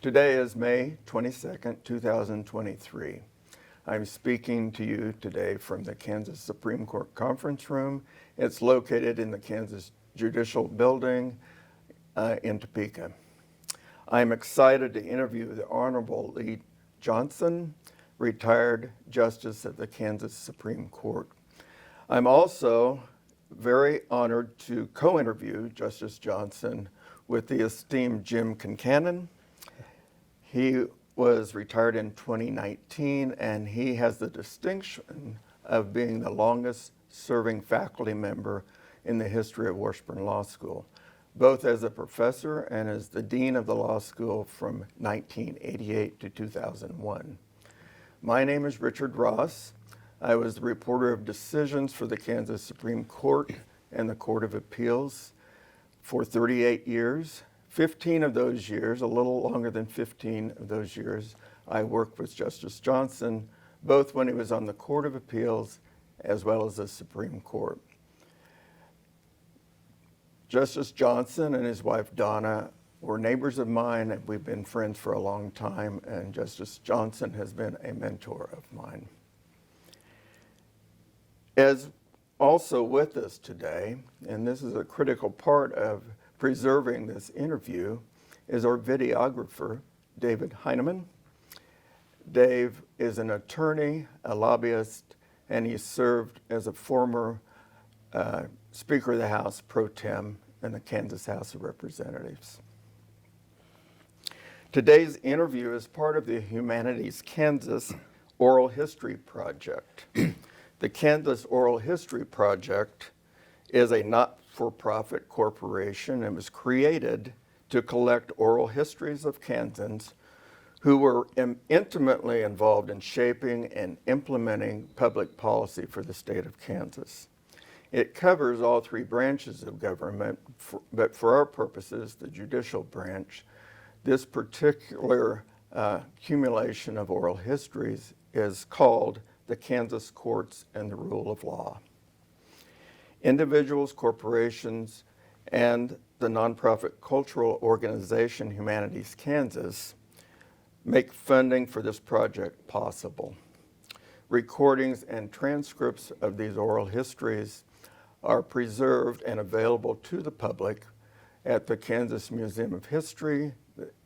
Today is May 22nd, 2023. I'm speaking to you today from the Kansas Supreme Court Conference Room. It's located in the Kansas Judicial Building in Topeka. I'm excited to interview the Honorable Lee Johnson, retired Justice of the Kansas Supreme Court. I'm also very honored to co-interview Justice Johnson with the esteemed Jim Concannon. He was retired in 2019, and he has the distinction of being the longest serving faculty member in the history of Washburn Law School, both as a professor and as the dean of the law school from 1988 to 2001. My name is Richard Ross. I was the reporter of decisions for the Kansas Supreme Court and the Court of Appeals for 38 years. 15 of those years, a little longer than 15 of those years, I worked with Justice Johnson, both when he was on the Court of Appeals as well as the Supreme Court. Justice Johnson and his wife Donna were neighbors of mine, and we've been friends for a long time, and Justice Johnson has been a mentor of mine. As also with us today, and this is a critical part of preserving this interview, is our videographer, David Heineman. Dave is an attorney, a lobbyist, and he served as a former Speaker of the House pro tem in the Kansas House of Representatives. Today's interview is part of the Humanities Kansas Oral History Project. The Kansas Oral History Project is a not-for-profit corporation and was created to collect oral histories of Kansans who were intimately involved in shaping and implementing public policy for the state of Kansas. It covers all three branches of government, but for our purposes, the judicial branch. This particular accumulation of oral histories is called the Kansas Courts and the Rule of Law. Individuals, corporations, and the nonprofit cultural organization Humanities Kansas make funding for this project possible. Recordings and transcripts of these oral histories are preserved and available to the public at the Kansas Museum of History,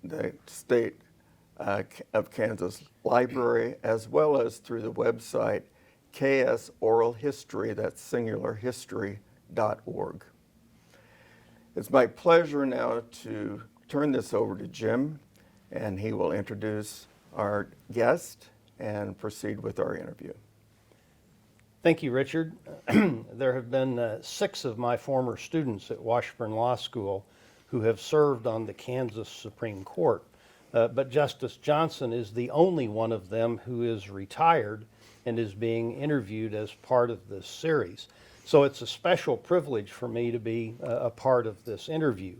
the State of Kansas Library, as well as through the website KS Oral History, that's singularhistory.org. It's my pleasure now to turn this over to Jim, and he will introduce our guest and proceed with our interview. Thank you, Richard. There have been 6 of my former students at Washburn Law School who have served on the Kansas Supreme Court. But Justice Johnson is the only one of them who is retired and is being interviewed as part of this series. So it's a special privilege for me to be a part of this interview.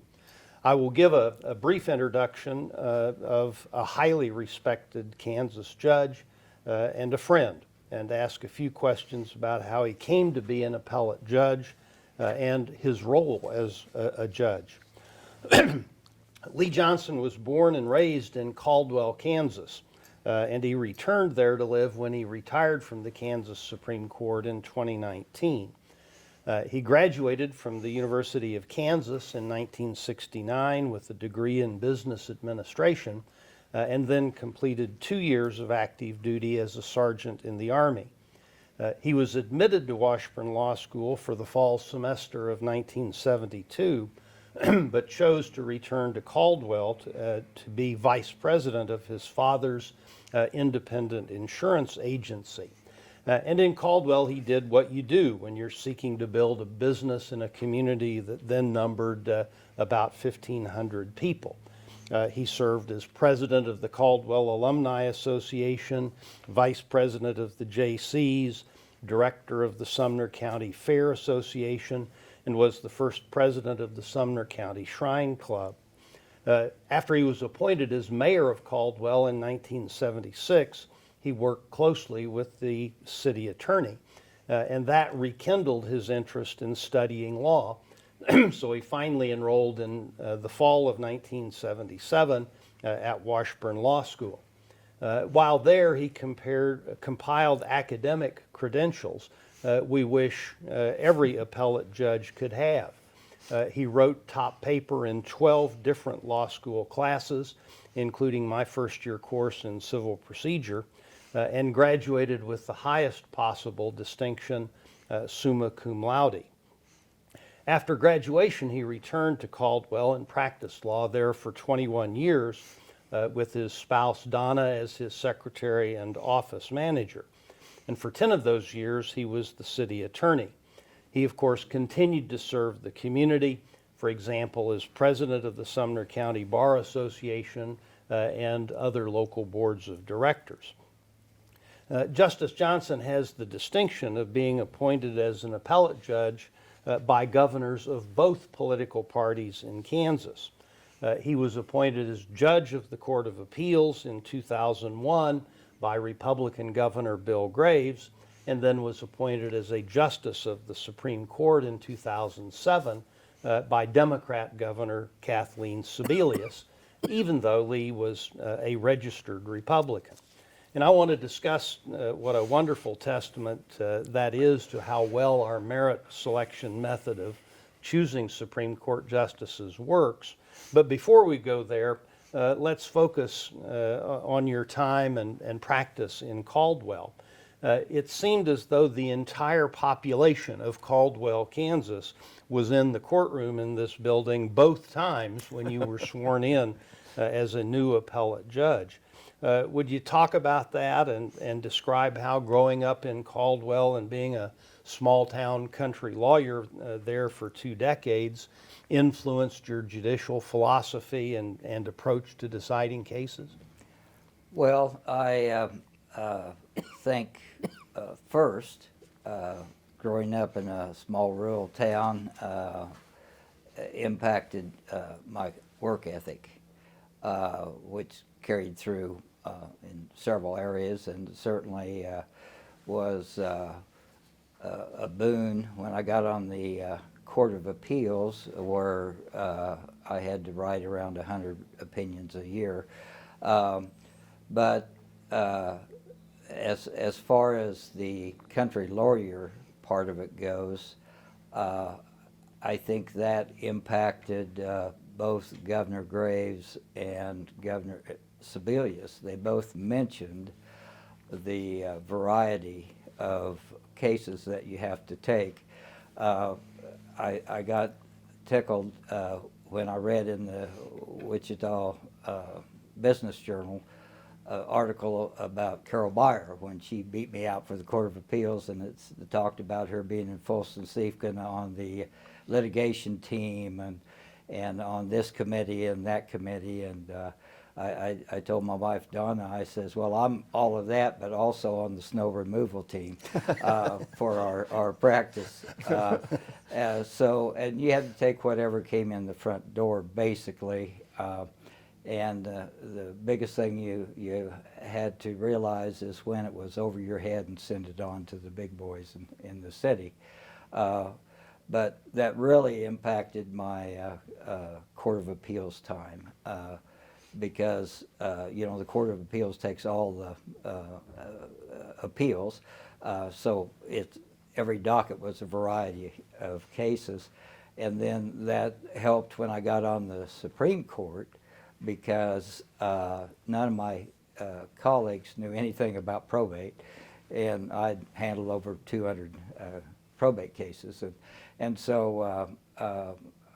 I will give a brief introduction of a highly respected Kansas judge and a friend, and ask a few questions about how he came to be an appellate judge and his role as a judge. Lee Johnson was born and raised in Caldwell, Kansas, and he returned there to live when he retired from the Kansas Supreme Court in 2019. He graduated from the University of Kansas in 1969 with a degree in business administration, and then completed 2 years of active duty as a sergeant in the Army. He was admitted to Washburn Law School for the fall semester of 1972, but chose to return to Caldwell to be vice president of his father's independent insurance agency. And in Caldwell, he did what you do when you're seeking to build a business in a community that then numbered about 1,500 people. He served as president of the Caldwell Alumni Association, vice president of the Jaycees, director of the Sumner County Fair Association, and was the first president of the Sumner County Shrine Club. After he was appointed as mayor of Caldwell in 1976, he worked closely with the city attorney, and that rekindled his interest in studying law. So he finally enrolled in the fall of 1977 at Washburn Law School. While there, he compiled academic credentials we wish every appellate judge could have. He wrote top paper in 12 different law school classes, including my first-year course in civil procedure, and graduated with the highest possible distinction, summa cum laude. After graduation, he returned to Caldwell and practiced law there for 21 years with his spouse Donna as his secretary and office manager. And for 10 of those years, he was the city attorney. He, of course, continued to serve the community, for example, as president of the Sumner County Bar Association and other local boards of directors. Justice Johnson has the distinction of being appointed as an appellate judge by governors of both political parties in Kansas. He was appointed as judge of the Court of Appeals in 2001 by Republican Governor Bill Graves, and then was appointed as a justice of the Supreme Court in 2007 by Democrat Governor Kathleen Sebelius, even though Lee was a registered Republican. And I want to discuss what a wonderful testament that is to how well our merit selection method of choosing Supreme Court justices works. But before we go there, let's focus on your time and practice in Caldwell. It seemed as though the entire population of Caldwell, Kansas, was in the courtroom in this building both times when you were sworn in as a new appellate judge. Would you talk about that and describe how growing up in Caldwell and being a small-town country lawyer there for 2 decades influenced your judicial philosophy and approach to deciding cases? Well, I think first, growing up in a small rural town impacted my work ethic, which carried through in several areas, and certainly was a boon when I got on the Court of Appeals, where I had to write around 100 opinions a year. But as far as the country lawyer part of it goes, I think that impacted both Governor Graves and Governor Sebelius. They both mentioned the variety of cases that you have to take. I got tickled when I read in the Wichita Business Journal article about Carol Byer when she beat me out for the Court of Appeals, and it talked about her being in Folsom-Siefken on the litigation team and on this committee and that committee, and I told my wife Donna, I says, well, I'm all of that, but also on the snow removal team for our practice. And you had to take whatever came in the front door, basically. And the biggest thing you had to realize is when it was over your head and send it on to the big boys in the city. But that really impacted my Court of Appeals time because, the Court of Appeals takes all the appeals. So every docket was a variety of cases. And then that helped when I got on the Supreme Court, because none of my colleagues knew anything about probate, and I'd handled over 200 probate cases, and so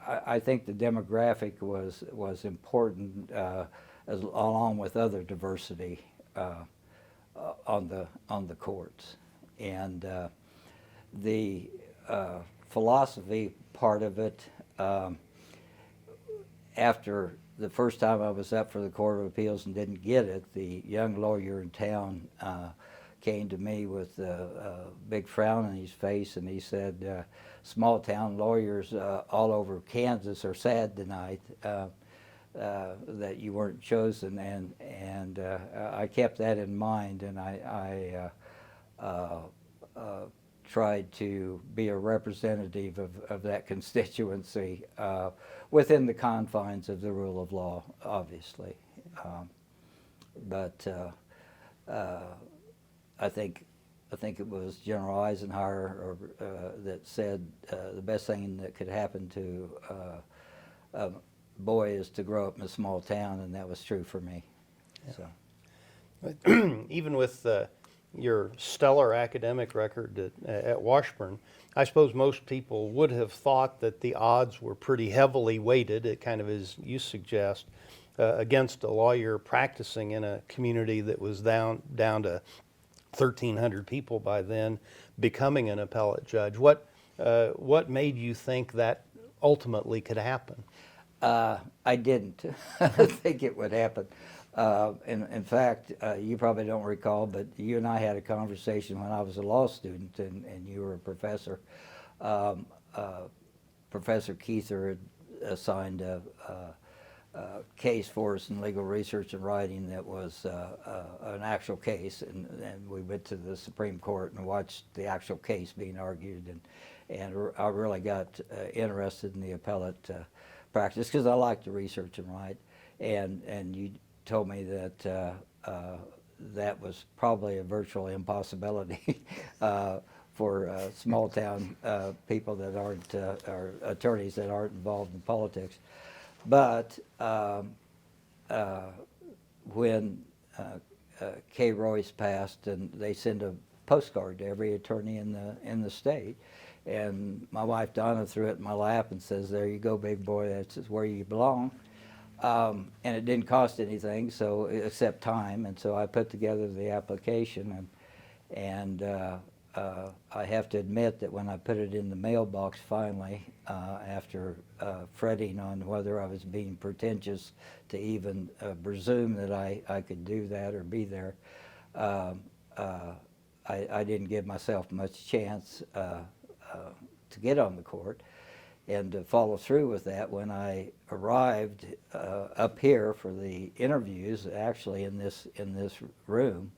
I think the demographic was important, along with other diversity on the courts, and the philosophy part of it. After the first time I was up for the Court of Appeals and didn't get it, the young lawyer in town came to me with a big frown on his face, and he said, small town lawyers all over Kansas are sad tonight that you weren't chosen, and I kept that in mind, and I tried to be a representative of that constituency within the confines of the rule of law, obviously. But I think it was General Eisenhower that said the best thing that could happen to a boy is to grow up in a small town, and that was true for me. So. Even with your stellar academic record at Washburn, I suppose most people would have thought that the odds were pretty heavily weighted, it kind of as you suggest, against a lawyer practicing in a community that was down to 1,300 people by then, becoming an appellate judge. What made you think that ultimately could happen? I didn't think it would happen. In fact, you probably don't recall, but you and I had a conversation when I was a law student and you were a professor. Professor Keither had assigned a case for us in legal research and writing that was an actual case, and we went to the Supreme Court and watched the actual case being argued, and I really got interested in the appellate practice because I like to research and write, and you told me that that was probably a virtual impossibility for small town people that aren't, or attorneys that aren't involved in politics. But when Kay Royce passed, and they send a postcard to every attorney in the state, and my wife Donna threw it in my lap and says, "There you go, big boy. That's where you belong." And it didn't cost anything, so except time. And so I put together the application, and I have to admit that when I put it in the mailbox finally, after fretting on whether I was being pretentious to even presume that I could do that or be there, I didn't give myself much chance to get on the court and to follow through with that. When I arrived up here for the interviews, actually in this room,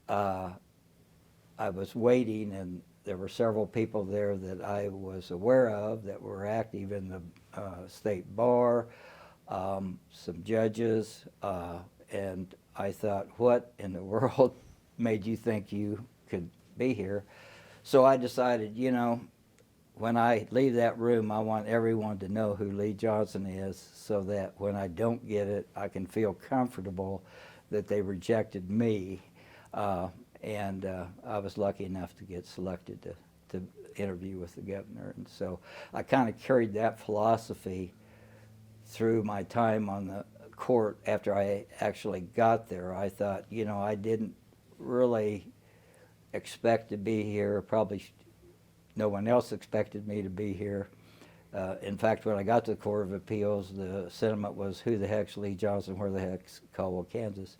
I was waiting, and there were several people there that I was aware of that were active in the state bar, some judges, and I thought, what in the world made you think you could be here? So I decided, you know, when I leave that room, I want everyone to know who Lee Johnson is, so that when I don't get it, I can feel comfortable that they rejected me. And I was lucky enough to get selected to interview with the governor. And so I kind of carried that philosophy through my time on the court. After I actually got there, I thought, you know, I didn't really expect to be here. Probably no one else expected me to be here. In fact, when I got to the Court of Appeals, the sentiment was, who the heck's Lee Johnson, where the heck's Caldwell, Kansas?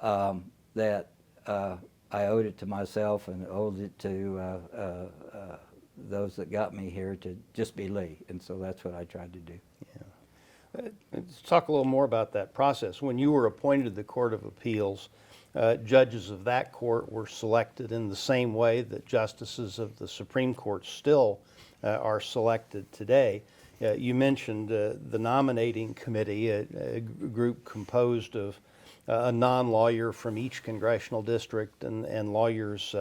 That I owed it to myself and owed it to those that got me here to just be Lee, and so that's what I tried to do. Yeah. Let's talk a little more about that process. When you were appointed to the Court of Appeals, judges of that court were selected in the same way that justices of the Supreme Court still are selected today. You mentioned the nominating committee, a group composed of a non-lawyer from each congressional district and lawyers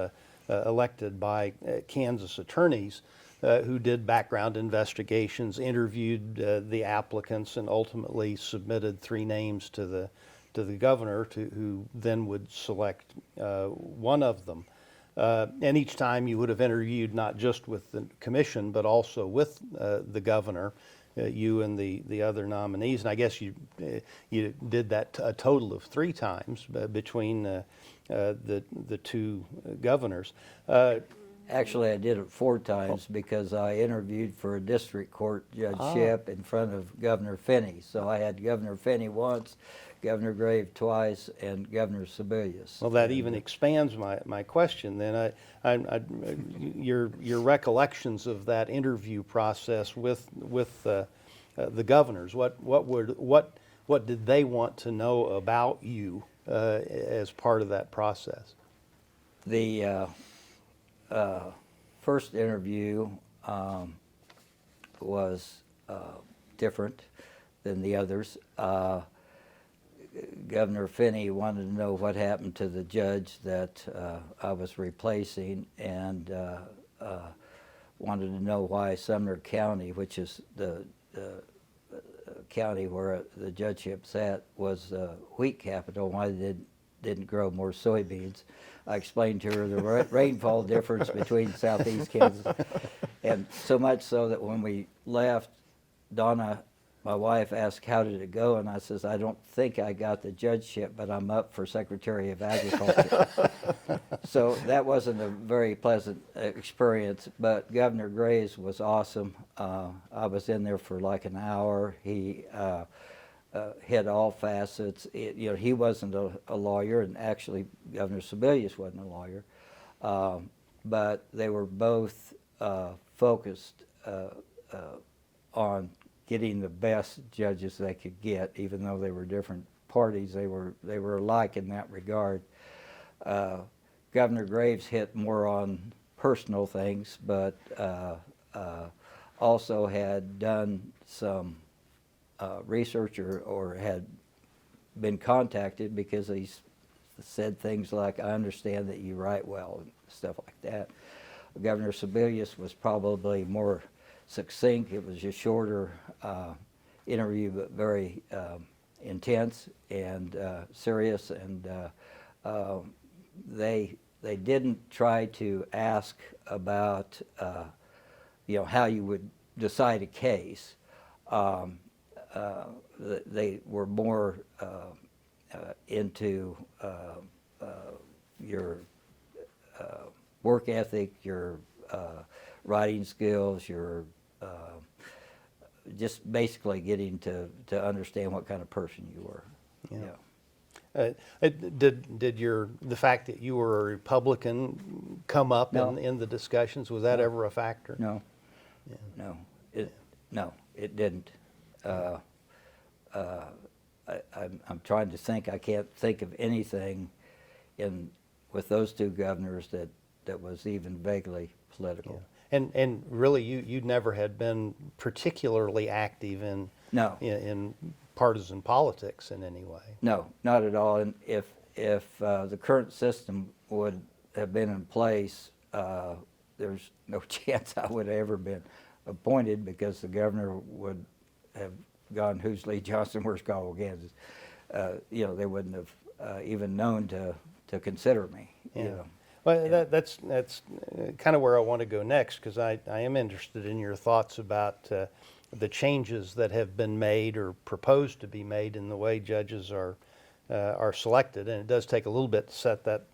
elected by Kansas attorneys who did background investigations, interviewed the applicants, and ultimately submitted 3 names to the governor, who then would select one of them. And each time you would have interviewed not just with the commission, but also with the governor, you and the other nominees. And I guess you did that a total of 3 times between the 2 governors. Actually, I did it 4 times because I interviewed for a district court judgeship in front of Governor Finney. So I had Governor Finney once, Governor Grave twice, and Governor Sebelius. Well, that even expands my question then. Your recollections of that interview process with the governors, what did they want to know about you as part of that process? The first interview was different than the others. Governor Finney wanted to know what happened to the judge that I was replacing, and wanted to know why Sumner County, which is the county where the judgeship's at, was wheat capital, why they didn't grow more soybeans. I explained to her the rainfall difference between southeast Kansas, and so much so that when we left, Donna, my wife, asked, how did it go? And I says, I don't think I got the judgeship, but I'm up for Secretary of Agriculture. So that wasn't a very pleasant experience, but Governor Graves was awesome. I was in there for like an hour. He hit all facets. He wasn't a lawyer, and actually Governor Sebelius wasn't a lawyer, but they were both focused on getting the best judges they could get, even though they were different parties. They were alike in that regard. Governor Graves hit more on personal things, but also had done some research or had been contacted because he said things like, I understand that you write well, and stuff like that. Governor Sebelius was probably more succinct. It was a shorter interview, but very intense and serious, and they didn't try to ask about how you would decide a case. They were more into your work ethic, your writing skills, your just basically getting to understand what kind of person you were. Yeah. Did the fact that you were a Republican come up No. in the discussions? Was that ever a factor? No. Yeah. No, it didn't. I'm trying to think. I can't think of anything with those two governors that was even vaguely political. Yeah. And really, you never had been particularly active in partisan politics in any way. No, not at all. And if the current system would have been in place, there's no chance I would have ever been appointed, because the governor would have gone, who's Lee Johnson, where's Caldwell, Kansas? They wouldn't have even known to consider me. Yeah. Well, that's kind of where I want to go next, because I am interested in your thoughts about the changes that have been made or proposed to be made in the way judges are selected, and it does take a little bit to set that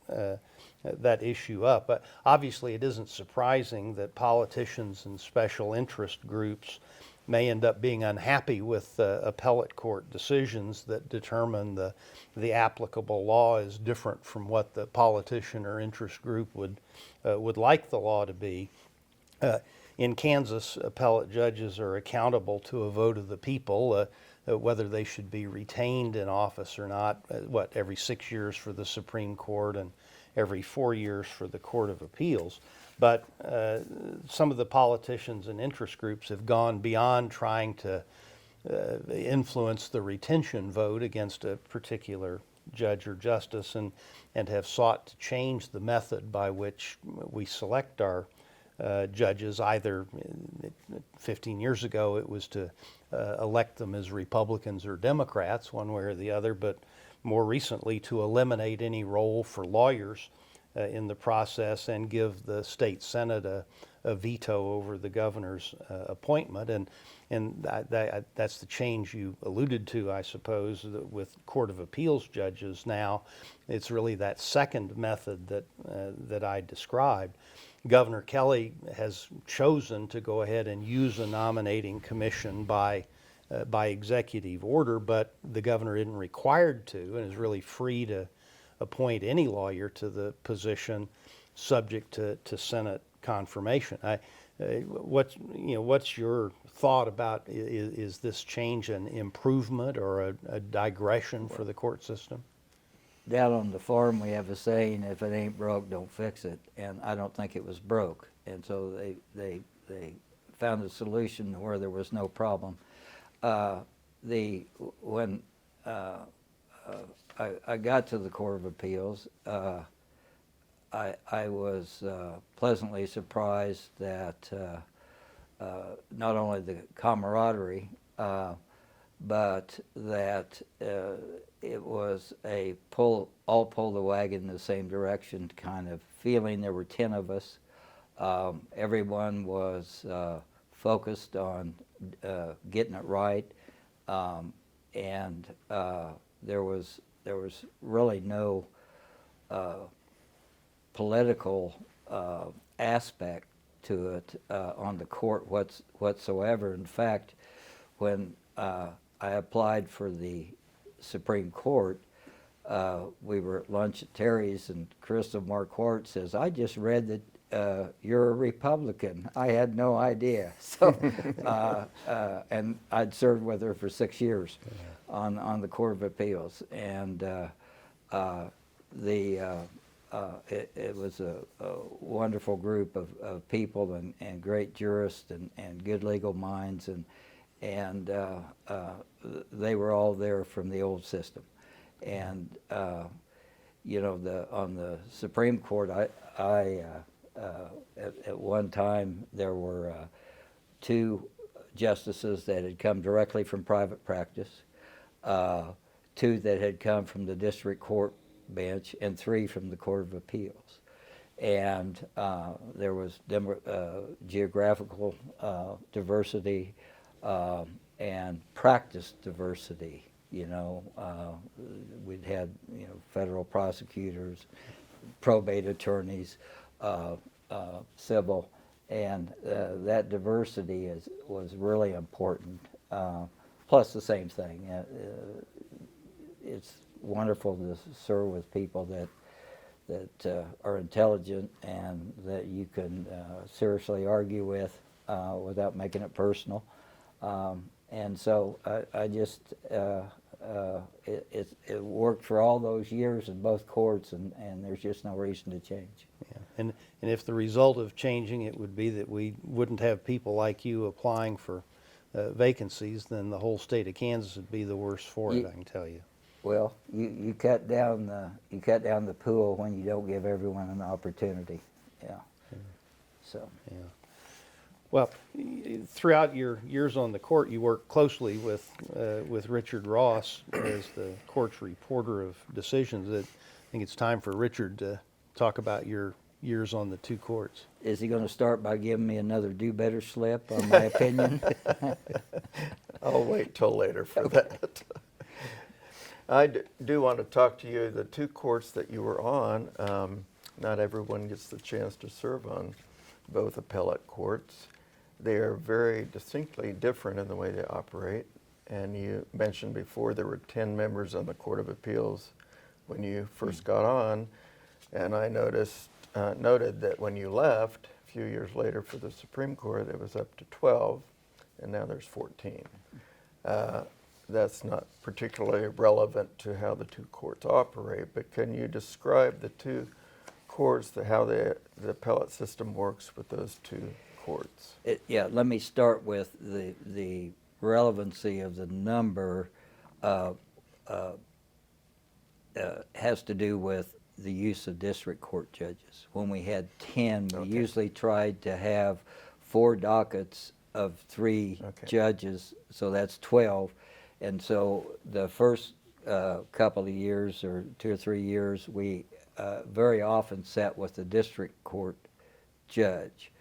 issue up. But obviously, it isn't surprising that politicians and special interest groups may end up being unhappy with appellate court decisions that determine the applicable law is different from what the politician or interest group would like the law to be. In Kansas, appellate judges are accountable to a vote of the people, whether they should be retained in office or not, every 6 years for the Supreme Court and every 4 years for the Court of Appeals. But some of the politicians and interest groups have gone beyond trying to influence the retention vote against a particular judge or justice, and have sought to change the method by which we select our judges. Either 15 years ago it was to elect them as Republicans or Democrats, one way or the other, but more recently to eliminate any role for lawyers in the process and give the state Senate a veto over the governor's appointment. And that's the change you alluded to, I suppose, with Court of Appeals judges now. It's really that second method that I described. Governor Kelly has chosen to go ahead and use a nominating commission by executive order, but the governor isn't required to, and is really free to appoint any lawyer to the position, subject to Senate confirmation. What's your thought about, is this change an improvement or a digression for the court system? Down on the farm, we have a saying, if it ain't broke, don't fix it. And I don't think it was broke. And so they found a solution where there was no problem. When I got to the Court of Appeals, I was pleasantly surprised that not only the camaraderie, but that it was a all pull the wagon in the same direction kind of feeling. There were 10 of us. Everyone was focused on getting it right, and there was really no political aspect to it on the court whatsoever. In fact, when I applied for the Supreme Court, we were at lunch at Terry's, and Crystal Marquardt says, "I just read that you're a Republican." I had no idea. So, and I'd served with her for 6 years on the Court of Appeals, and it was a wonderful group of people and great jurists and good legal minds, and they were all there from the old system. And you know, on the Supreme Court, at one time there were 2 justices that had come directly from private practice, 2 that had come from the district court bench, and 3 from the Court of Appeals. And there was geographical diversity and practice diversity. You know, we'd had, you know, federal prosecutors, probate attorneys, civil, and that diversity was really important. Plus the same thing, it's wonderful to serve with people that are intelligent and that you can seriously argue with without making it personal. And so I just, it worked for all those years in both courts, and there's just no reason to change. Yeah. And if the result of changing it would be that we wouldn't have people like you applying for vacancies, then the whole state of Kansas would be the worse for it, I can tell you. Well, you cut down the pool when you don't give everyone an opportunity. Yeah. So. Yeah. Well, throughout your years on the court, you worked closely with Richard Ross as the court's reporter of decisions. I think it's time for Richard to talk about your years on the 2 courts. Is he going to start by giving me another do-better slip on my opinion? I'll wait till later for that. I do want to talk to you, the 2 courts that you were on. Not everyone gets the chance to serve on both appellate courts. They are very distinctly different in the way they operate. And you mentioned before there were 10 members on the Court of Appeals when you first got on. And I noted that when you left a few years later for the Supreme Court, it was up to 12, and now there's 14. That's not particularly relevant to how the 2 courts operate, but can you describe the 2 courts, how the appellate system works with those 2 courts? Yeah, let me start with the relevancy of the number. Has to do with the use of district court judges. When we had 10, we usually tried to have 4 dockets of 3 judges, so that's 12. And so the first couple of years, or 2 or 3 years, we very often sat with the district court judge,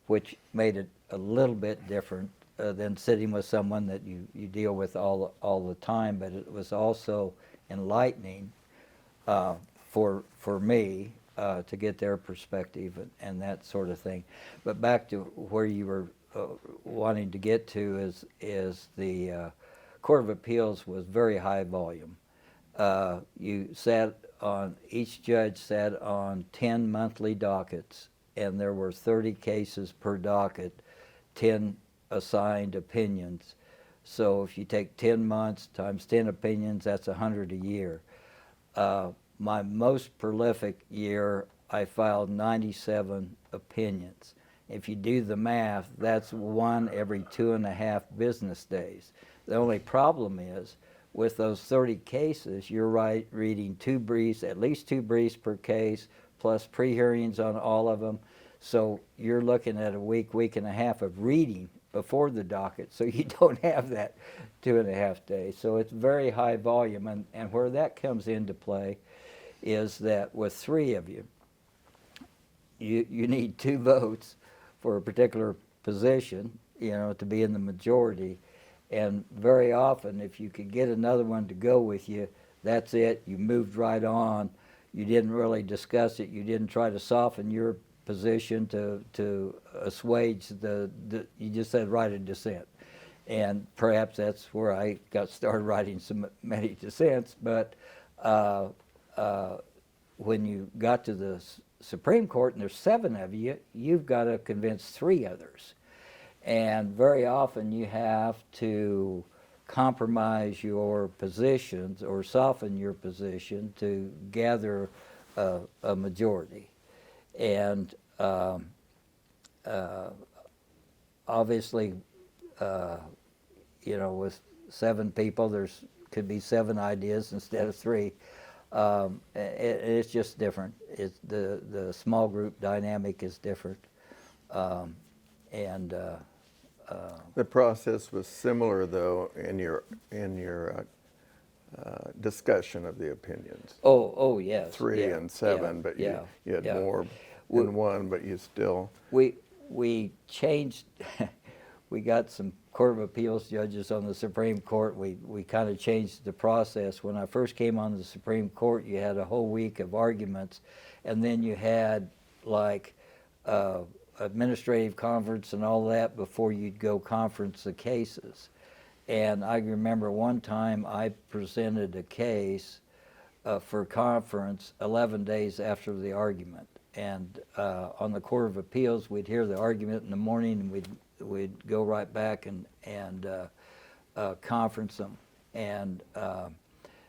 which made it a little bit different than sitting with someone that you deal with all the time, but it was also enlightening for me to get their perspective and that sort of thing. But back to where you were wanting to get to is the Court of Appeals was very high volume. Each judge sat on 10 monthly dockets, and there were 30 cases per docket, 10 assigned opinions. So if you take 10 months times 10 opinions, that's 100 a year. My most prolific year, I filed 97 opinions. If you do the math, that's 1 every 2.5 business days. The only problem is with those 30 cases, you're reading at least two briefs per case, plus pre-hearings on all of them. So you're looking at a week and a half of reading before the docket, so you don't have that 2.5 days. So it's very high volume, and where that comes into play is that with 3 of you, you need 2 votes for a particular position, to be in the majority. And very often, if you could get another one to go with you, that's it. You moved right on. You didn't really discuss it. You didn't try to soften your position to assuage you just said write a dissent. And perhaps that's where I got started writing so many dissents. But when you got to the Supreme Court, and there's 7 of you, you've got to convince 3 others. And very often you have to compromise your positions or soften your position to gather a majority. And obviously, with 7 people, there's could be 7 ideas instead of 3. It's just different. The small group dynamic is different, The process was similar, though, in your discussion of the opinions. Oh yes. 3 yeah, and 7, yeah, but yeah, you had yeah. more in one, but you still. We changed. We got some Court of Appeals judges on the Supreme Court. We kind of changed the process. When I first came on the Supreme Court, you had a whole week of arguments, and then you had like administrative conference and all that before you'd go conference the cases. And I remember one time I presented a case for conference 11 days after the argument. And on the Court of Appeals, we'd hear the argument in the morning, and we'd go right back and conference them. And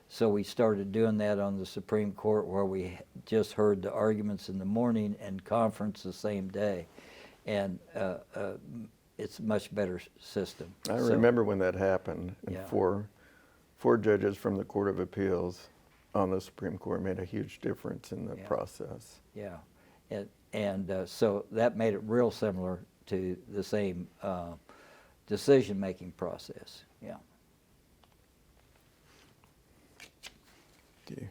so we started doing that on the Supreme Court, where we just heard the arguments in the morning and conference the same day. And it's a much better system. I remember when that happened, and Yeah. four judges from the Court of Appeals on the Supreme Court made a huge difference in the Yeah. process. Yeah, and so that made it real similar to the same decision-making process. Yeah. Do you-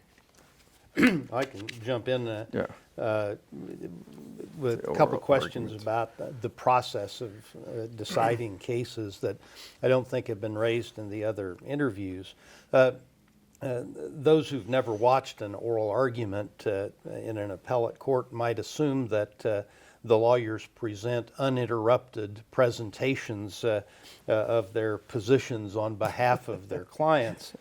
I can jump in Yeah. with The a couple oral questions arguments. about the process of deciding cases that I don't think have been raised in the other interviews. Those who've never watched an oral argument in an appellate court might assume that the lawyers present uninterrupted presentations of their positions on behalf of their clients,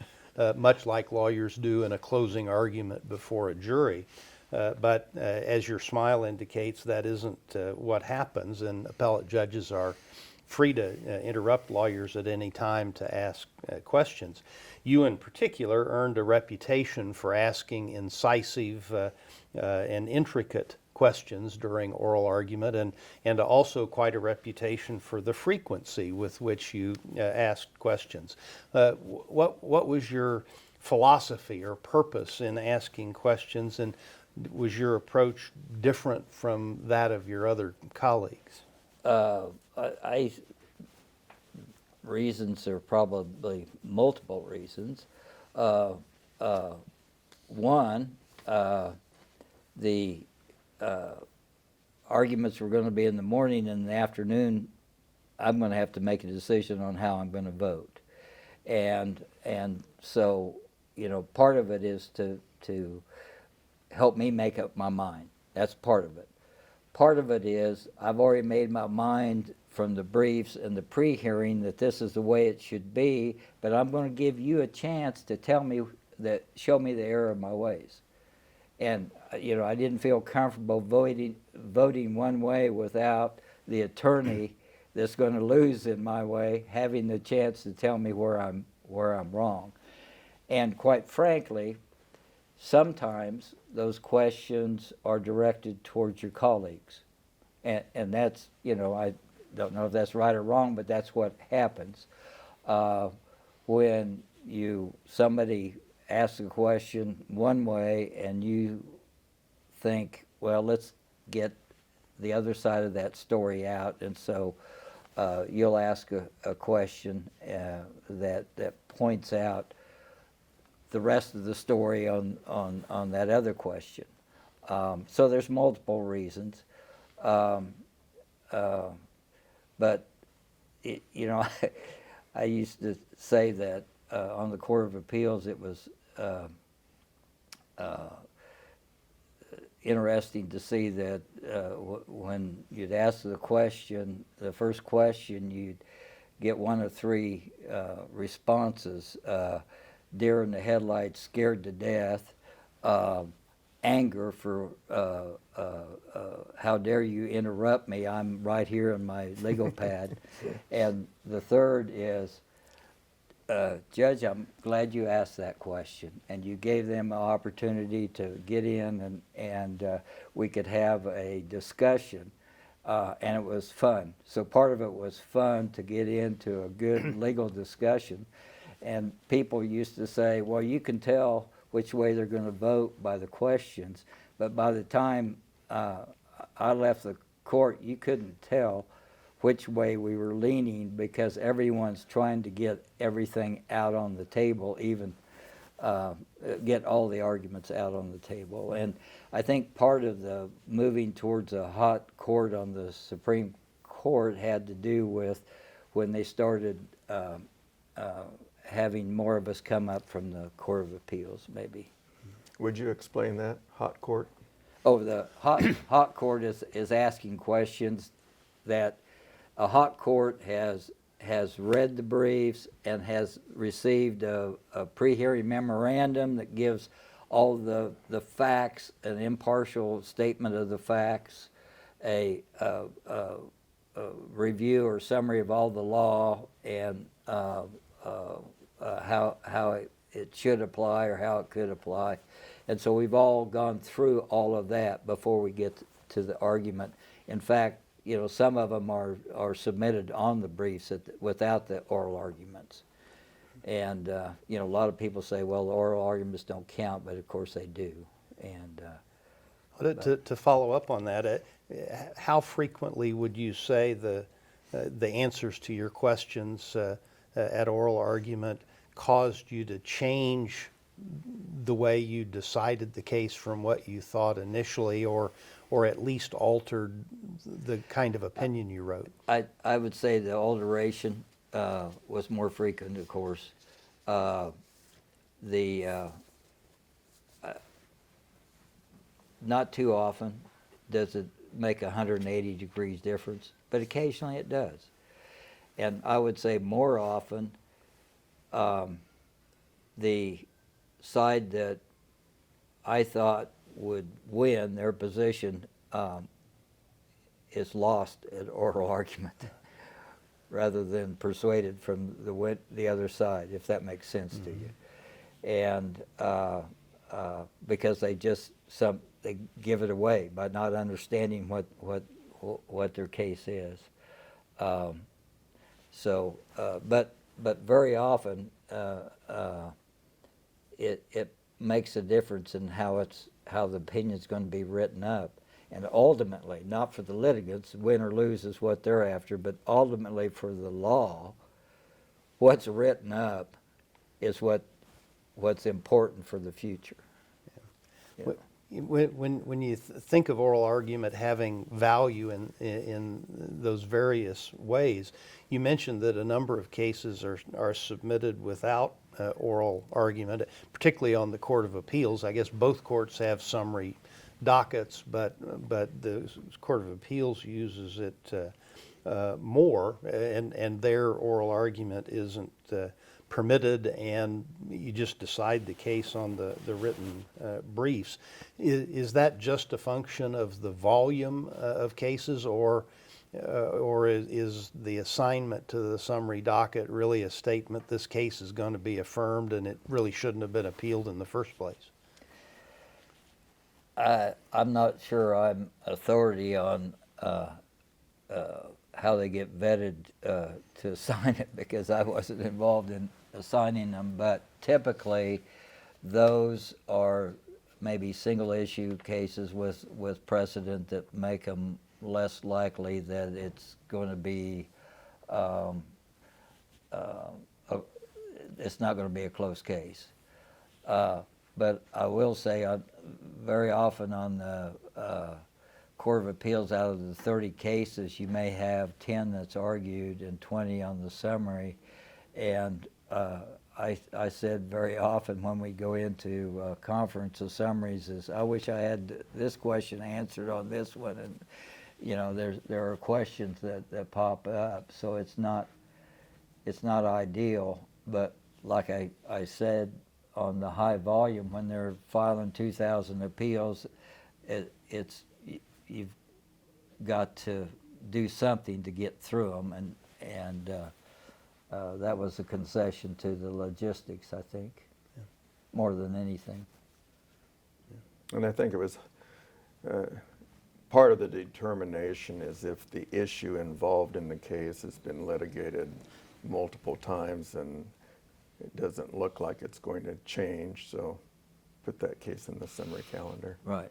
much like lawyers do in a closing argument before a jury. But as your smile indicates, that isn't what happens, and appellate judges are free to interrupt lawyers at any time to ask questions. You in particular earned a reputation for asking incisive and intricate questions during oral argument, and also quite a reputation for the frequency with which you asked questions. What was your philosophy or purpose in asking questions, and was your approach different from that of your other colleagues? Reasons are probably multiple reasons. One, the arguments were going to be in the morning, and in the afternoon I'm going to have to make a decision on how I'm going to vote. And so, part of it is to help me make up my mind. That's part of it. Part of it is I've already made my mind from the briefs and the pre-hearing that this is the way it should be, but I'm going to give you a chance to show me the error of my ways. And I didn't feel comfortable voting one way without the attorney that's going to lose in my way having the chance to tell me where I'm wrong. And quite frankly, sometimes those questions are directed towards your colleagues, and that's I don't know if that's right or wrong, but that's what happens when somebody asks a question one way and you think, well, let's get the other side of that story out, and so you'll ask a question that points out the rest of the story on that other question. So there's multiple reasons, but I used to say that on the Court of Appeals it was interesting to see that when you'd ask the question, the first question, you'd get one of three responses: deer in the headlights, scared to death, anger for how dare you interrupt me, I'm right here on my legal pad, and the third is, Judge, I'm glad you asked that question, and you gave them an opportunity to get in and we could have a discussion, and it was fun. So part of it was fun to get into a good legal discussion, and people used to say, well, you can tell which way they're going to vote by the questions, but by the time I left the court, you couldn't tell which way we were leaning because everyone's trying to get everything out on the table, even get all the arguments out on the table. And I think part of the moving towards a hot court on the Supreme Court had to do with when they started having more of us come up from the Court of Appeals, maybe. Would you explain that, hot court? Oh, the hot court is asking questions that a hot court has read the briefs and has received a pre-hearing memorandum that gives all the facts, an impartial statement of the facts, a review or summary of all the law, and how it should apply or how it could apply. And so we've all gone through all of that before we get to the argument. In fact, some of them are submitted on the briefs without the oral arguments. And, a lot of people say, well, the oral arguments don't count, but of course they do. And To follow up on that, how frequently would you say the answers to your questions at oral argument caused you to change the way you decided the case from what you thought initially, or at least altered the kind of opinion you wrote? I would say the alteration was more frequent, of course. Not too often does it make 180 degrees difference, but occasionally it does. And I would say more often the side that I thought would win their position is lost at oral argument rather than persuaded from the other side, if that makes sense to you. And because they give it away by not understanding what their case is. But very often it makes a difference in how the opinion is going to be written up. And ultimately, not for the litigants, win or lose is what they're after, but ultimately for the law, what's written up is what's important for the future. Yeah. When you think of oral argument having value in those various ways, you mentioned that a number of cases are submitted without oral argument, particularly on the Court of Appeals. I guess both courts have summary dockets, but the Court of Appeals uses it more, and their oral argument isn't permitted, and you just decide the case on the written briefs. Is that just a function of the volume of cases, or is the assignment to the summary docket really a statement this case is going to be affirmed and it really shouldn't have been appealed in the first place? I'm not sure I'm authority on how they get vetted to sign it, because I wasn't involved assigning them, but typically those are maybe single issue cases with precedent that make them less likely that it's going to be, it's not going to be a close case. But I will say, very often on the Court of Appeals, out of the 30 cases, you may have 10 that's argued and 20 on the summary. And I said very often when we go into conference of summaries is, I wish I had this question answered on this one. And you know, there are questions that pop up, so it's not ideal. But like I said, on the high volume, when they're filing 2,000 appeals, you've got to do something to get through them, and that was a concession to the logistics, I think, more than anything. And I think it was part of the determination is if the issue involved in the case has been litigated multiple times and it doesn't look like it's going to change, so put that case in the summary calendar. Right.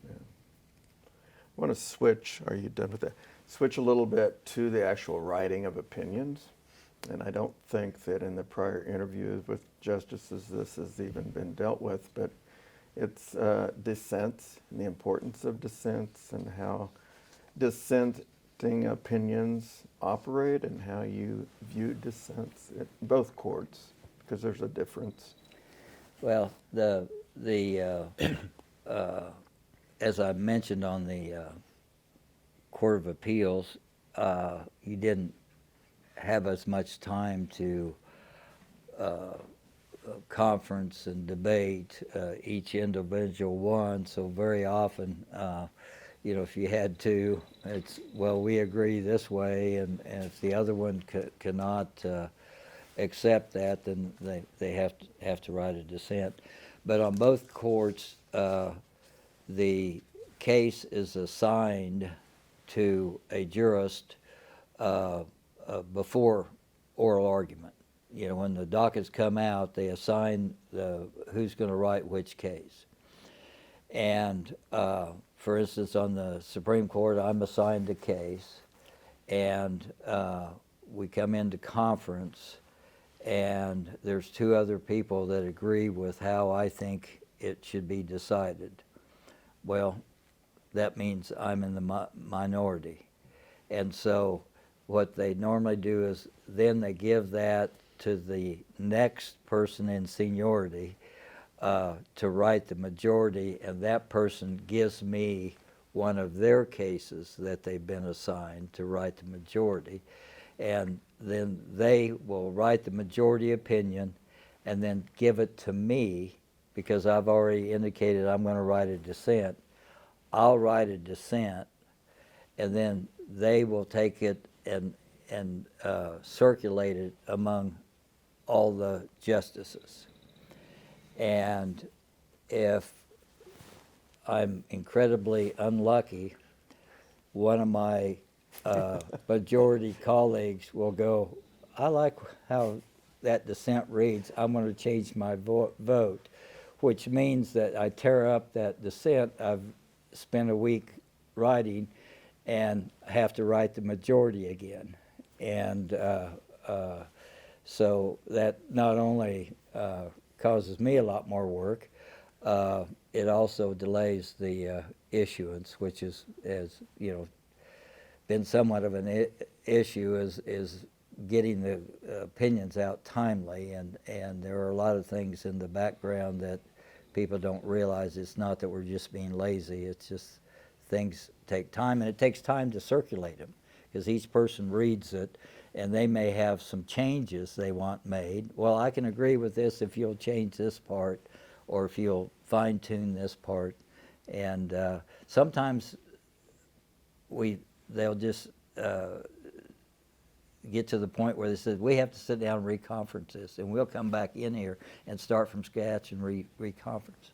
Yeah. I want to switch, are you done with that? Switch a little bit to the actual writing of opinions. And I don't think that in the prior interviews with justices this has even been dealt with, but it's dissents and the importance of dissents and how dissenting opinions operate and how you view dissents at both courts, because there's a difference. Well, as I mentioned on the Court of Appeals, you didn't have as much time to conference and debate each individual one, so very often, you know, if you had to, it's, well, we agree this way, and if the other one cannot accept that, then they have to write a dissent. But on both courts, the case is assigned to a jurist before oral argument. You know, when the dockets come out, they assign who's going to write which case. And for instance, on the Supreme Court, I'm assigned a case, and we come into conference, and there's two other people that agree with how I think it should be decided. Well, that means I'm in the minority. And so what they normally do is then they give that to the next person in seniority to write the majority, and that person gives me one of their cases that they've been assigned to write the majority. And then they will write the majority opinion and then give it to me, because I've already indicated I'm going to write a dissent. I'll write a dissent, and then they will take it and circulate it among all the justices. And if I'm incredibly unlucky, one of my majority colleagues will go, I like how that dissent reads, I'm going to change my vote, which means that I tear up that dissent I've spent a week writing and have to write the majority again. And so that not only causes me a lot more work, it also delays the issuance, which is, as you know, been somewhat of an issue, is getting the opinions out timely, and there are a lot of things in the background that people don't realize. It's not that we're just being lazy, it's just things take time, and it takes time to circulate them, because each person reads it, and they may have some changes they want made. Well, I can agree with this if you'll change this part, or if you'll fine-tune this part. And sometimes they'll just get to the point where they say, we have to sit down and reconference this, and we'll come back in here and start from scratch and reconference.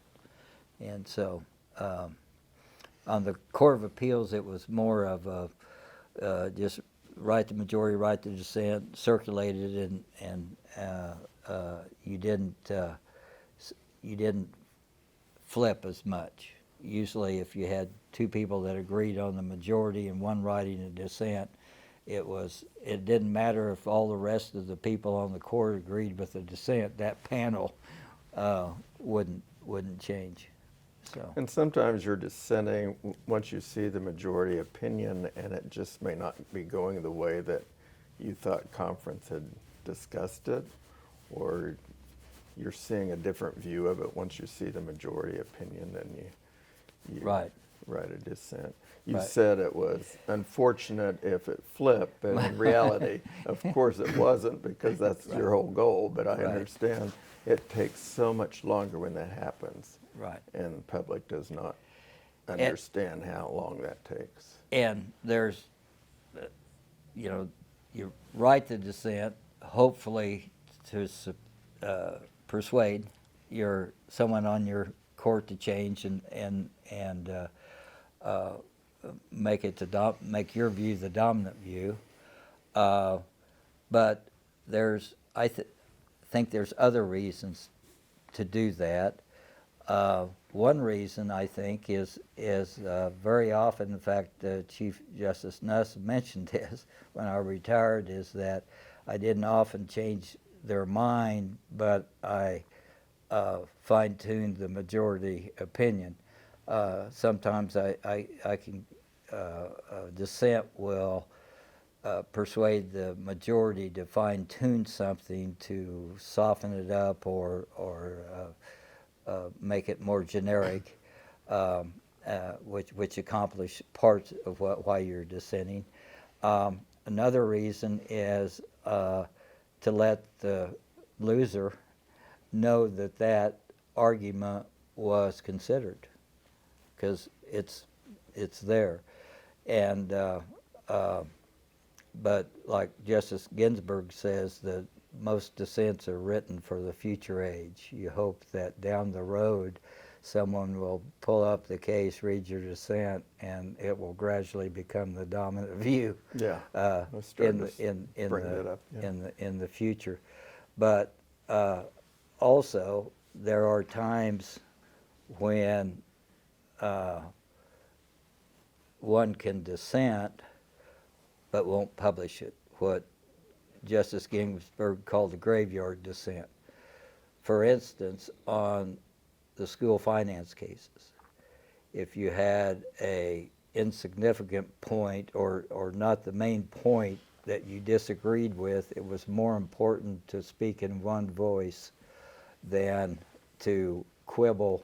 And so on the Court of Appeals, it was more of a just write the majority, write the dissent, circulate it, and you didn't flip as much. Usually, if you had two people that agreed on the majority and one writing a dissent, it didn't matter if all the rest of the people on the court agreed with the dissent. That panel wouldn't change. So. And sometimes you're dissenting once you see the majority opinion, and it just may not be going the way that you thought conference had discussed it, or you're seeing a different view of it once you see the majority opinion, then you Right. write a dissent. You Right. said it was unfortunate if it flipped, but in reality, of course it wasn't, because that's your whole goal, but I Right. understand it takes so much longer when that happens. Right. And the public does not understand how long that takes. And there's, you write the dissent, hopefully to persuade someone on your court to change and make your view the dominant view. But I think there's other reasons to do that. One reason, I think, is very often, in fact, Chief Justice Nuss mentioned this when I retired, is that I didn't often change their mind, but I fine-tuned the majority opinion. Sometimes I can, dissent will persuade the majority to fine-tune something to soften it up or make it more generic, which accomplish parts of why you're dissenting. Another reason is to let the loser know that argument was considered, because it's there. And but like Justice Ginsburg says, that most dissents are written for the future age. You hope that down the road someone will pull up the case, read your dissent, and it will gradually become the dominant view. Yeah, in the future. But also there are times when one can dissent but won't publish it, what Justice Ginsburg called the graveyard dissent. For instance, on the school finance cases, if you had a insignificant point or not the main point that you disagreed with, it was more important to speak in one voice than to quibble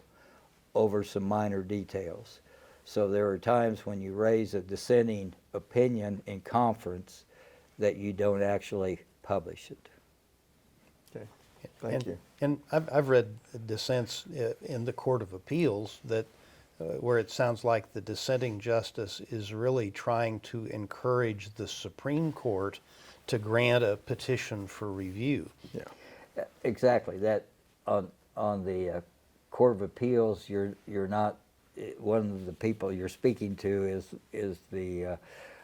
over some minor details. So there are times when you raise a dissenting opinion in conference that you don't actually publish it. Okay, thank you. And I've read dissents in the Court of Appeals that where it sounds like the dissenting justice is really trying to encourage the Supreme Court to grant a petition for review. Yeah. Exactly. That on the Court of Appeals, you're not, one of the people you're speaking to is the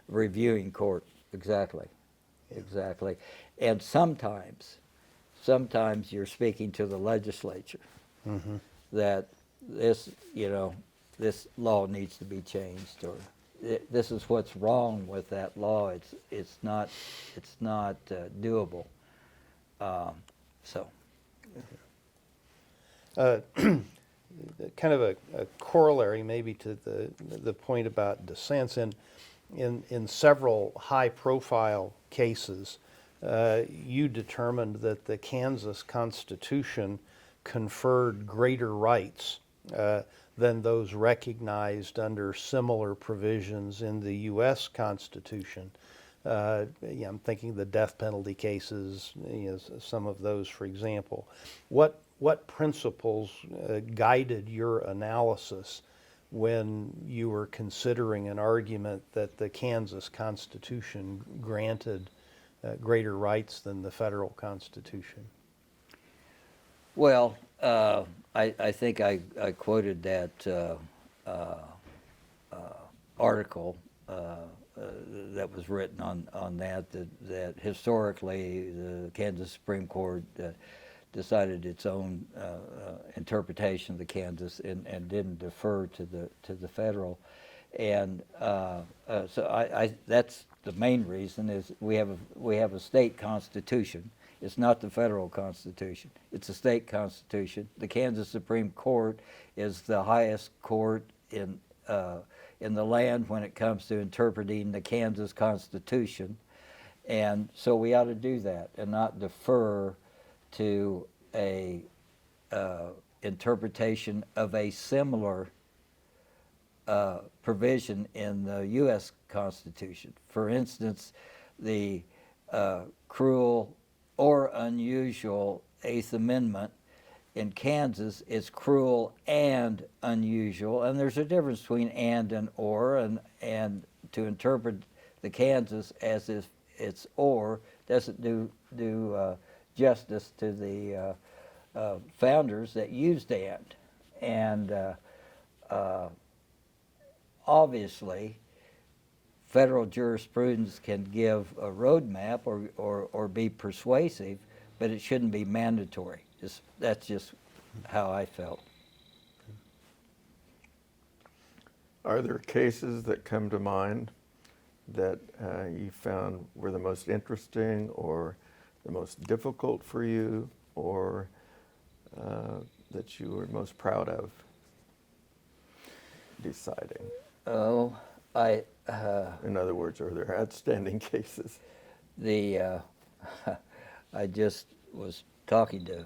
reviewing court. Exactly. Yeah. Exactly. And sometimes you're speaking to the legislature, Mm-hmm. that this law needs to be changed, or this is what's wrong with that law. It's not doable. So. Kind of a corollary maybe to the point about dissents. In several high-profile cases, you determined that the Kansas Constitution conferred greater rights than those recognized under similar provisions in the U.S. Constitution. I'm thinking the death penalty cases, some of those, for example. What principles guided your analysis when you were considering an argument that the Kansas Constitution granted greater rights than the federal Constitution? Well, I think I quoted that article that was written on that historically the Kansas Supreme Court decided its own interpretation of the Kansas and didn't defer to the federal. And so that's the main reason is we have a state constitution. It's not the federal constitution. It's a state constitution. The Kansas Supreme Court is the highest court in the land when it comes to interpreting the Kansas Constitution. And so we ought to do that and not defer to a interpretation of a similar provision in the U.S. Constitution. For instance, the cruel or unusual Eighth Amendment in Kansas is cruel and unusual, and there's a difference between and or, and to interpret the Kansas as if it's or doesn't do justice to the founders that used and obviously federal jurisprudence can give a roadmap or be persuasive, but it shouldn't be mandatory. That's just how I felt. Are there cases that come to mind that you found were the most interesting or the most difficult for you, or that you were most proud of deciding? Oh, In other words, are there outstanding cases? I just was talking to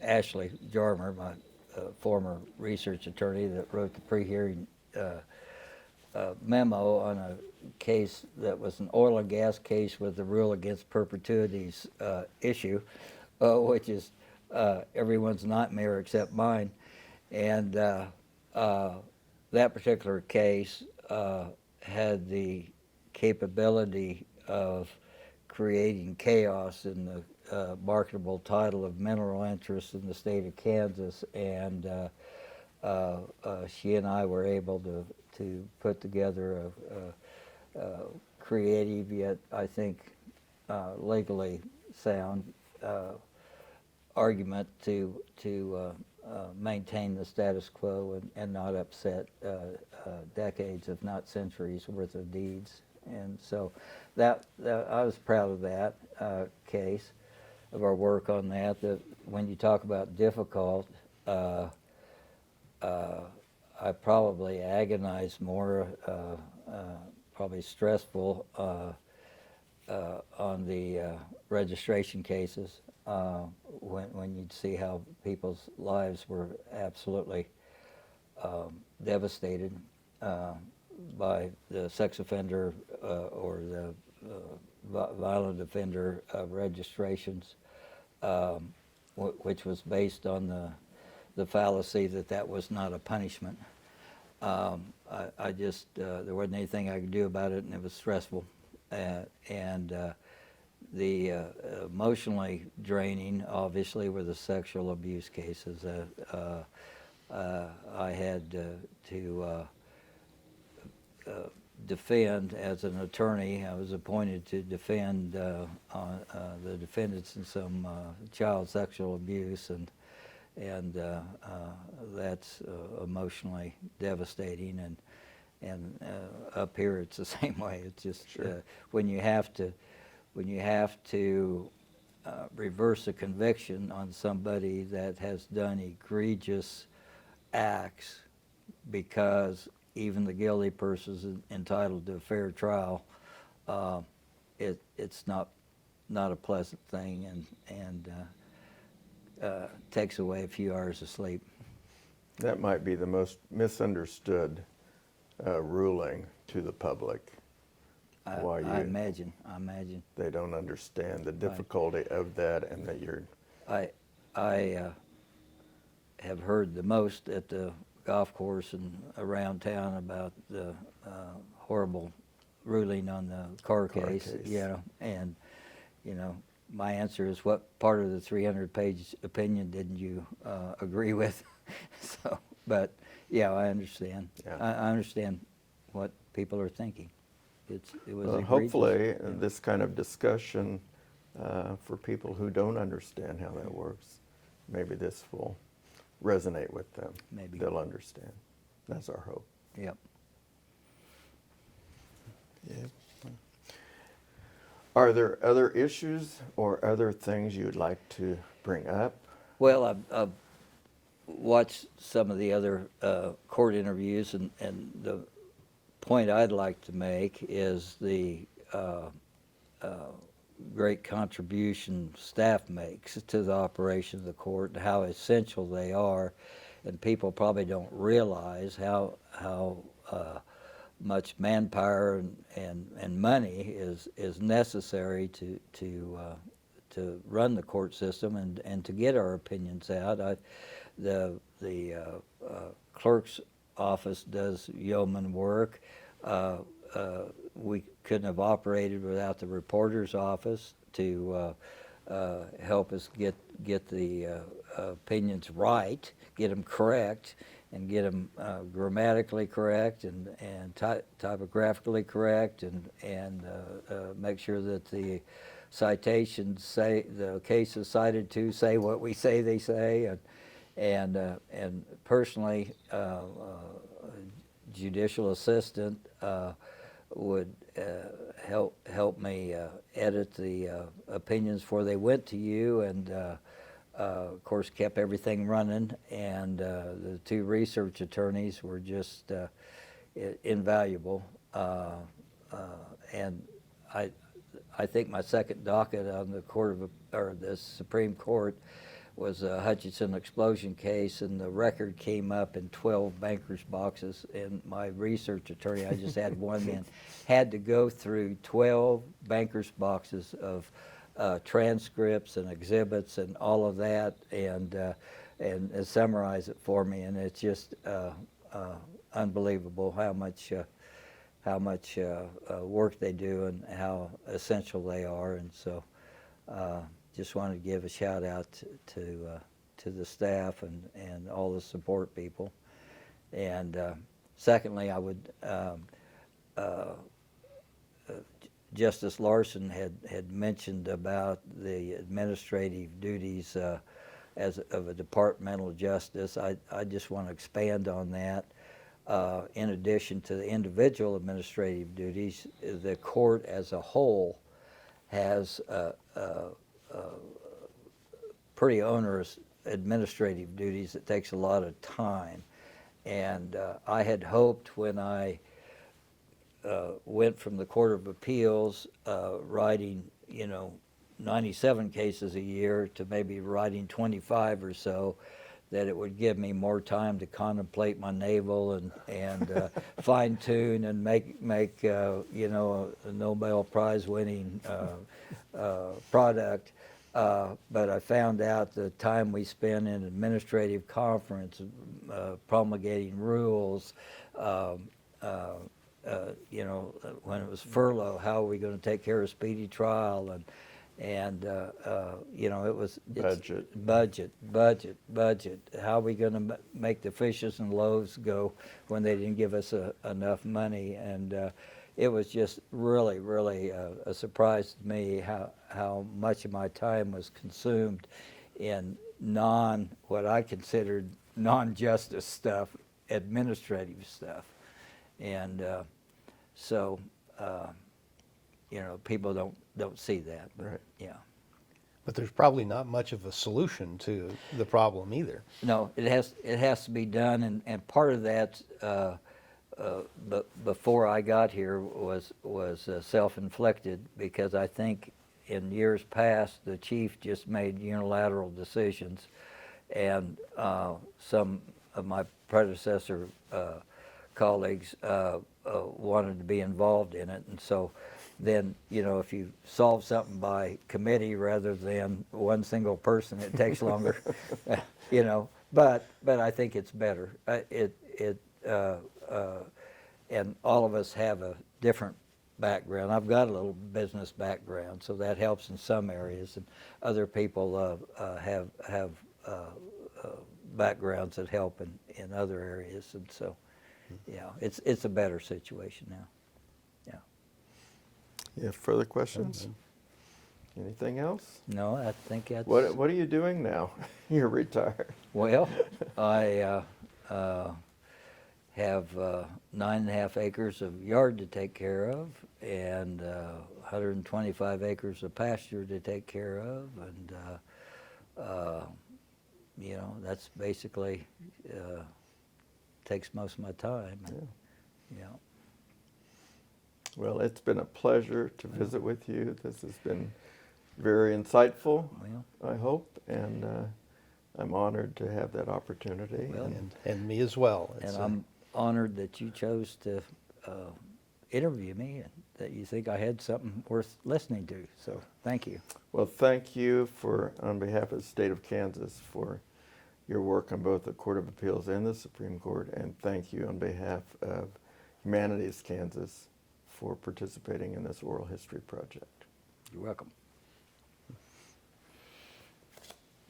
Ashley Jarmer, my former research attorney that wrote the pre-hearing memo on a case that was an oil and gas case with the rule against perpetuities issue, which is everyone's nightmare except mine. And that particular case had the capability of creating chaos in the marketable title of mineral interests in the state of Kansas, and she and I were able to put together a creative yet, I think, legally sound argument to maintain the status quo and not upset decades, if not centuries, worth of deeds. And so that I was proud of that case, of our work on that. That when you talk about difficult, I probably agonized more, probably stressful on the registration cases when you'd see how people's lives were absolutely devastated by the sex offender or the violent offender registrations, which was based on the fallacy that was not a punishment. I just, there wasn't anything I could do about it, and it was stressful. And the emotionally draining, obviously, were the sexual abuse cases. I had to defend as an attorney. I was appointed to defend the defendants in some child sexual abuse, and that's emotionally devastating. And up here, it's the same way. It's just Sure. when you have to reverse a conviction on somebody that has done egregious acts because even the guilty person is entitled to a fair trial, it's not a pleasant thing, and takes away a few hours of sleep. That might be the most misunderstood ruling to the public. I imagine. They don't understand the difficulty of that, and that you're... I have heard the most at the golf course and around town about the horrible ruling on the car case. And my answer is, what part of the 300-page opinion didn't you agree with? So, but yeah, I understand. Yeah. I understand what people are thinking. It was egregious. Hopefully, this kind of discussion for people who don't understand how that works maybe this will resonate with them. Maybe. They'll understand. That's our hope. Yep. Yeah. Are there other issues or other things you'd like to bring up? Well, I've watched some of the other court interviews, and the point I'd like to make is the great contribution staff makes to the operation of the court and how essential they are. And people probably don't realize how much manpower and money is necessary to run the court system and to get our opinions out. The clerk's office does yeoman work. We couldn't have operated without the reporter's office to help us get the opinions right, get them correct, and get them grammatically correct and typographically correct, and make sure that the citations say, the cases cited to say what we say they say, and personally, judicial assistant would help me edit the opinions before they went to you, and of course kept everything running. And the two research attorneys were just invaluable. And I think my second docket on the Supreme Court was a Hutchinson explosion case, and the record came up in 12 banker's boxes, and my research attorney, I just had one in, had to go through 12 banker's boxes of transcripts and exhibits and all of that, and summarize it for me. And it's just unbelievable how much work they do and how essential they are. And so just wanted to give a shout out to the staff and all the support people. And secondly, I would Justice Larson had mentioned about the administrative duties of a departmental justice. I just want to expand on that. In addition to the individual administrative duties, the court as a whole has pretty onerous administrative duties. It takes a lot of time. And I had hoped when I went from the Court of Appeals, writing, 97 cases a year to maybe writing 25 or so, that it would give me more time to contemplate my navel and fine tune and make a Nobel Prize winning product. But I found out the time we spent in administrative conference, promulgating rules, when it was furlough, how are we going to take care of speedy trial, and it was budget. How are we going to make the fishes and loaves go when they didn't give us enough money? And it was just really, really a surprise to me how much of my time was consumed in what I considered non-justice stuff, administrative stuff. And so people don't see that. But, right. Yeah. But there's probably not much of a solution to the problem either. No, it has to be done, and part of that, but before I got here, was self-inflicted, because I think in years past the chief just made unilateral decisions, and some of my predecessor colleagues wanted to be involved in it, and so then, if you solve something by committee rather than one single person, it takes longer, but I think it's better. And all of us have a different background. I've got a little business background, so that helps in some areas, and other people have backgrounds that help in other areas, and so it's a better situation now. You have further questions? Anything else? No, I think that's... What are you doing now? You're retired. Well, I have 9.5 acres of yard to take care of, and 125 acres of pasture to take care of, and you know, that's basically takes most of my time. And, yeah. Well, it's been a pleasure to visit with you. This has been very insightful, Well, I hope, and I'm honored to have that opportunity. Well, And me as well. and I'm honored that you chose to interview me and that you think I had something worth listening to. So thank you. Well, thank you on behalf of the state of Kansas for your work on both the Court of Appeals and the Supreme Court, and thank you on behalf of Humanities Kansas for participating in this oral history project. You're welcome.